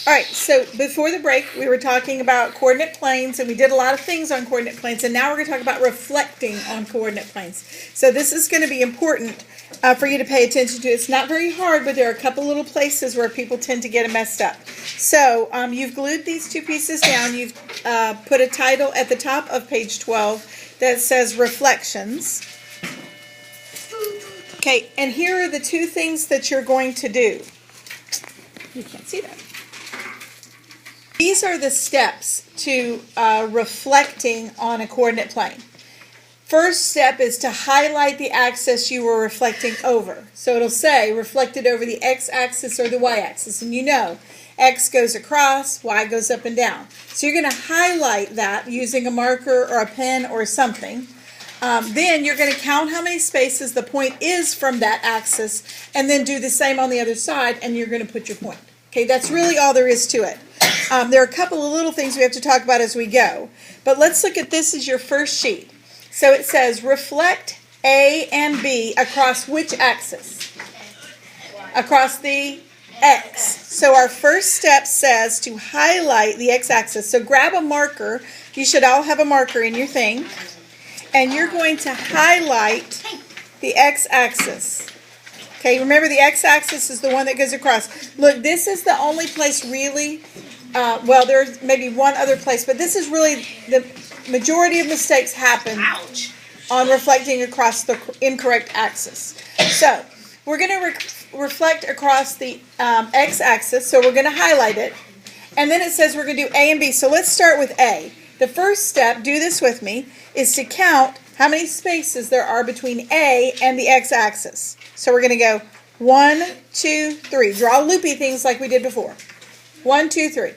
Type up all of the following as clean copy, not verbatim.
All right, so before the break, we were talking about coordinate planes, and we did a lot of things on coordinate planes, and now we're going to talk about reflecting on coordinate planes. So this is going to be important for you to pay attention to. It's not very hard, but there are a couple little places where people tend to get it messed up. So you've glued these two pieces down. You've put a title at the top of page 12 that says Reflections. Okay, and here are the two things that you're going to do. You can't see that. These are the steps to reflecting on a coordinate plane. First step is to highlight the axis you were reflecting over. So it'll say reflected over the x-axis or the y-axis. And you know, x goes across, y goes up and down. So you're going to highlight that using a marker or a pen or something. Then you're going to count how many spaces the point is from that axis, and then do the same on the other side, and you're going to put your point. Okay, that's really all there is to it. There are a couple of little things we have to talk about as we go. But let's look at this as your first sheet. So it says reflect A and B across which axis? Across the X. So our first step says to highlight the x-axis. So grab a marker. You should all have a marker in your thing. And you're going to highlight the x-axis. Okay, remember the x-axis is the one that goes across. Look, this is the only place really, well, there's maybe one other place, but this is really the majority of mistakes happen on reflecting across the incorrect axis. So we're going to reflect across the x-axis, so we're going to highlight it. And then it says we're going to do A and B. So let's start with A. The first step, do this with me, is to count how many spaces there are between A and the x-axis. So we're going to go 1, 2, 3. Draw loopy things like we did before. 1, 2, 3.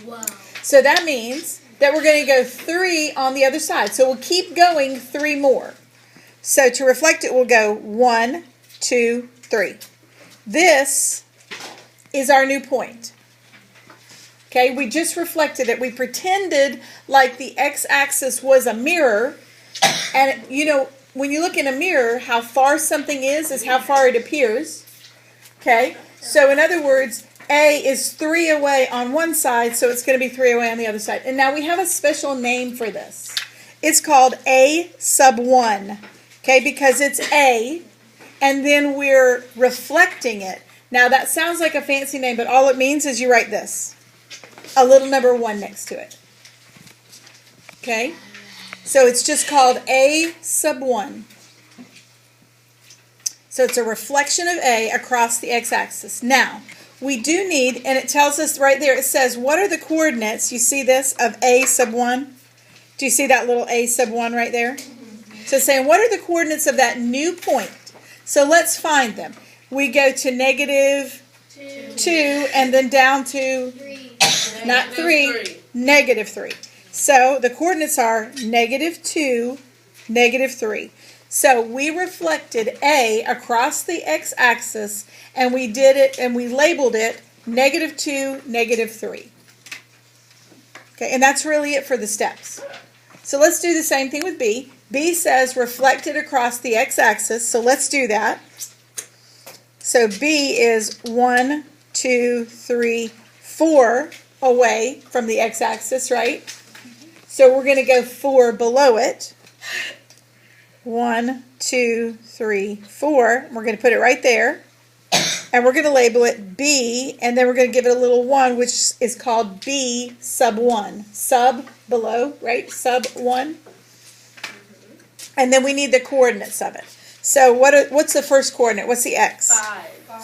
Wow. So that means that we're going to go 3 on the other side. So we'll keep going 3 more. So to reflect it, we'll go 1, 2, 3. This is our new point. Okay, we just reflected it. We pretended like the x-axis was a mirror. And, you know, when you look in a mirror, how far something is how far it appears. Okay, so in other words, A is 3 away on one side, so it's going to be 3 away on the other side. And now we have a special name for this. It's called A sub 1. Okay, because it's A, and then we're reflecting it. Now that sounds like a fancy name, but all it means is you write this. A little number 1 next to it. Okay? So it's just called A sub 1. So it's a reflection of A across the x-axis. Now, we do need, and it tells us right there, it says, what are the coordinates, you see this, of A sub 1? Do you see that little A sub 1 right there? So it's saying, what are the coordinates of that new point? So let's find them. We go to negative 2 and then down to, not 3, negative 3. So the coordinates are negative 2, negative 3. So we reflected A across the x-axis, and we did it, and we labeled it negative 2, negative 3. Okay, and that's really it for the steps. So let's do the same thing with B. B says reflected across the x-axis, so let's do that. So B is 1, 2, 3, 4 away from the x-axis, right? So we're going to go 4 below it. 1, 2, 3, 4. We're going to put it right there. And we're going to label it B, and then we're going to give it a little 1, which is called B sub 1. Sub, below, right? Sub 1. And then we need the coordinates of it. So what's the first coordinate? What's the x?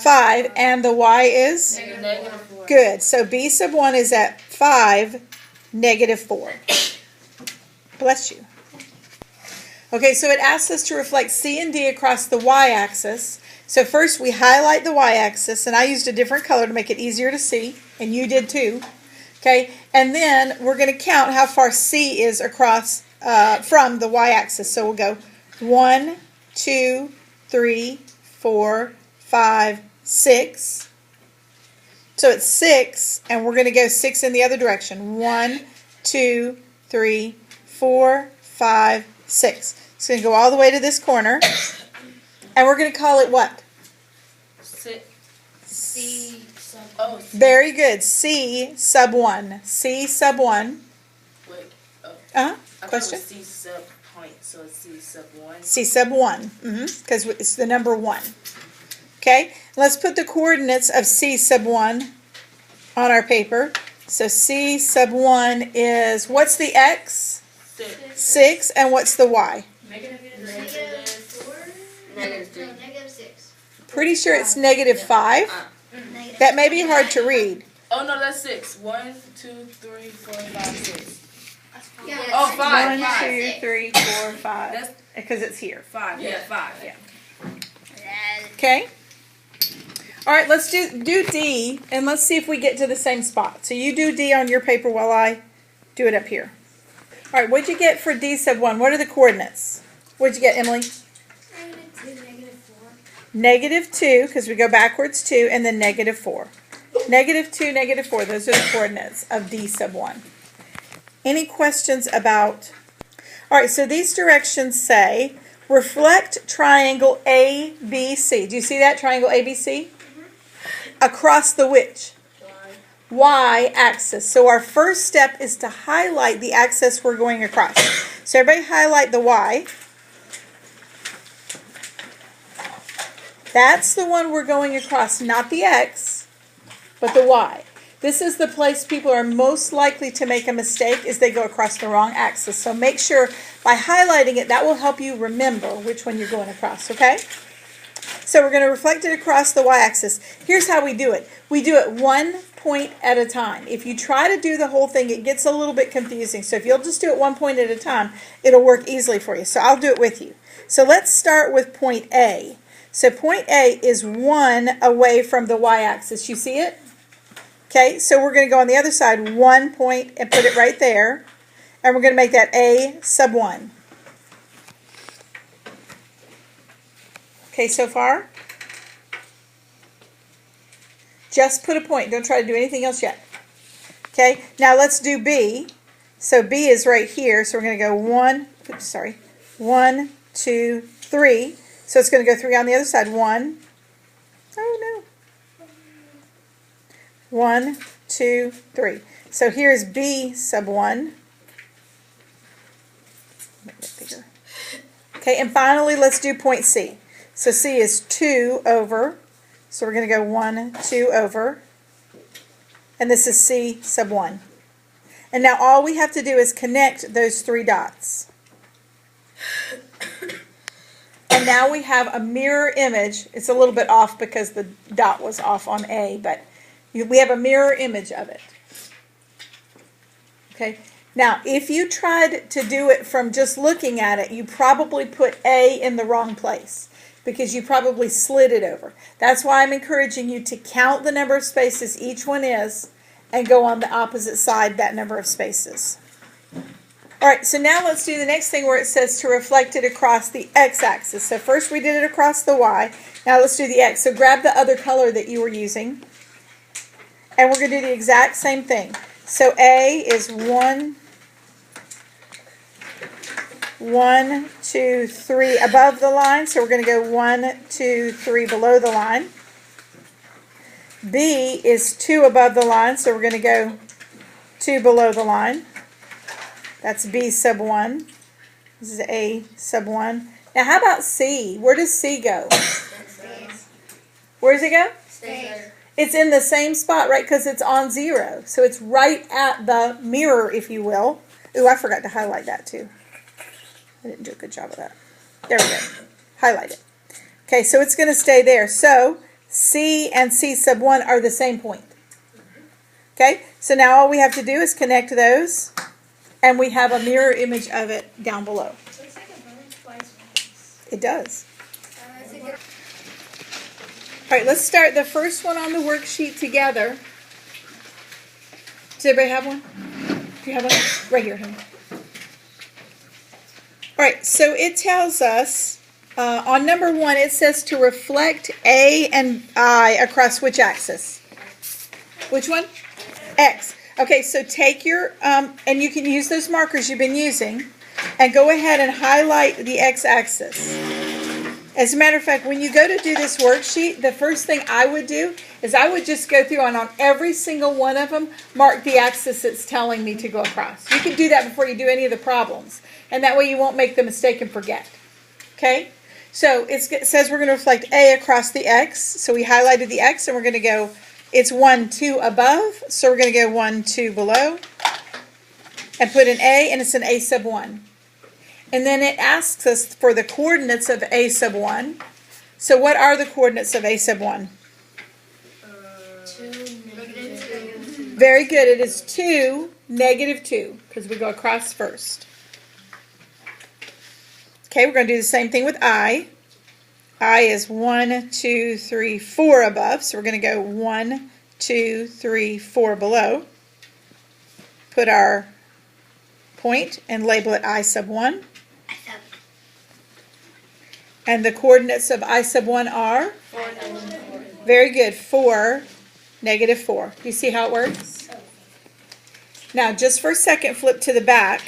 5. And the y is? Negative 4. Good. So B sub 1 is at 5, negative 4. Bless you. Okay, so it asks us to reflect C and D across the y-axis. So first we highlight the y-axis, and I used a different color to make it easier to see, and you did too. Okay, and then we're going to count how far C is across from the y-axis. So we'll go 1, 2, 3, 4, 5, 6. So it's 6, and we're going to go 6 in the other direction. 1, 2, 3, 4, 5, 6. It's going to go all the way to this corner. And we're going to call it what? C sub. Oh, Very good. C sub 1. C sub 1. wait. Oh. Uh-huh. I Question? thought it was C sub point, so it's C sub 1. C sub 1. Because it's the number 1. Okay? Let's put the coordinates of C sub 1 on our paper. So C sub 1 is, what's the X? 6. 6. And what's the Y? Negative 4. Negative No, 3. negative 6. Pretty sure it's negative 5. Negative That may be hard to read. Oh, no, that's 6. 1, 2, 3, 4, 5, 6. Yeah. Oh, 5. 1, 5. 2, 3, 4, 5. That's Because it's here. 5. Yeah, 5. Yeah. Okay? All right, let's do D, and let's see if we get to the same spot. So you do D on your paper while I do it up here. All right, what'd you get for D sub 1? What are the coordinates? What'd you get, Emily? Negative 2, negative 4. Negative 2, because we go backwards 2, and then negative 4. Negative 2, negative 4, those are the coordinates of D sub 1. Any questions about... All right, so these directions say, reflect triangle ABC. Do you see that, triangle ABC? Across the which? Y-axis. So our first step is to highlight the axis we're going across. So everybody highlight the Y. That's the one we're going across, not the X, but the Y. This is the place people are most likely to make a mistake, is they go across the wrong axis. So make sure by highlighting it, that will help you remember which one you're going across, okay? So we're going to reflect it across the y-axis. Here's how we do it. We do it 1 point at a time. If you try to do the whole thing, it gets a little bit confusing. So if you'll just do it 1 point at a time, it'll work easily for you. So I'll do it with you. So let's start with point A. So point A is 1 away from the y-axis. You see it? Okay, so we're going to go on the other side 1 point and put it right there. And we're going to make that A sub 1. Okay, so far? Just put a point. Don't try to do anything else yet. Okay, now let's do B. So B is right here. So we're going to go 1, 2, 3. So it's going to go 3 on the other side. 1. Oh, no. 1, 2, 3. So here's B sub 1. Make that bigger. Okay, and finally, let's do point C. So C is 2 over. So we're going to go 1, 2 over. And this is C sub 1. And now all we have to do is connect those 3 dots. And now we have a mirror image. It's a little bit off because the dot was off on A, but we have a mirror image of it. Okay. Now, if you tried to do it from just looking at it, you probably put A in the wrong place because you probably slid it over. That's why I'm encouraging you to count the number of spaces each one is and go on the opposite side that number of spaces. All right, so now let's do the next thing where it says to reflect it across the x-axis. So first we did it across the y. Now let's do the x. So grab the other color that you were using. And we're going to do the exact same thing. So A is 1, 2, 3 above the line. So we're going to go 1, 2, 3 below the line. B is 2 above the line. So we're going to go 2 below the line. That's B sub 1. This is A sub 1. Now how about C? Where does C go? Where does it go? Stays. It's in the same spot, right? Because it's on 0. So it's right at the mirror, if you will. Ooh, I forgot to highlight that too. I didn't do a good job of that. There we go. Highlight it. Okay, so it's going to stay there. So C and C sub 1 are the same point. Okay, so now all we have to do is connect those. And we have a mirror image of it down below. Looks like it burned twice once. It does. All right, let's start the first one on the worksheet together. Does everybody have one? Do you have one? Right here, honey. All right, so it tells us, on number 1, it says to reflect A and I across which axis? Which one? X. Okay, so take your, and you can use those markers you've been using, and go ahead and highlight the x-axis. As a matter of fact, when you go to do this worksheet, the first thing I would do is I would just go through and on every single one of them, mark the axis it's telling me to go across. You can do that before you do any of the problems. And that way you won't make the mistake and forget. Okay? So it says we're going to reflect A across the X. So we highlighted the X and we're going to go, it's 1, 2 above. So we're going to go 1, 2 below. And put an A, and it's an A sub 1. And then it asks us for the coordinates of A sub 1. So what are the coordinates of A sub 1? 2, -2. Very good. It is 2, -2, because we go across first. Okay, we're going to do the same thing with I. I is 1, 2, 3, 4 above. So we're going to go 1, 2, 3, 4 below. Put our point and label it I sub 1. And the coordinates of I sub 1 are? 4, -4. Very good. 4, -4. Do you see how it works? Now, just for a second, flip to the back.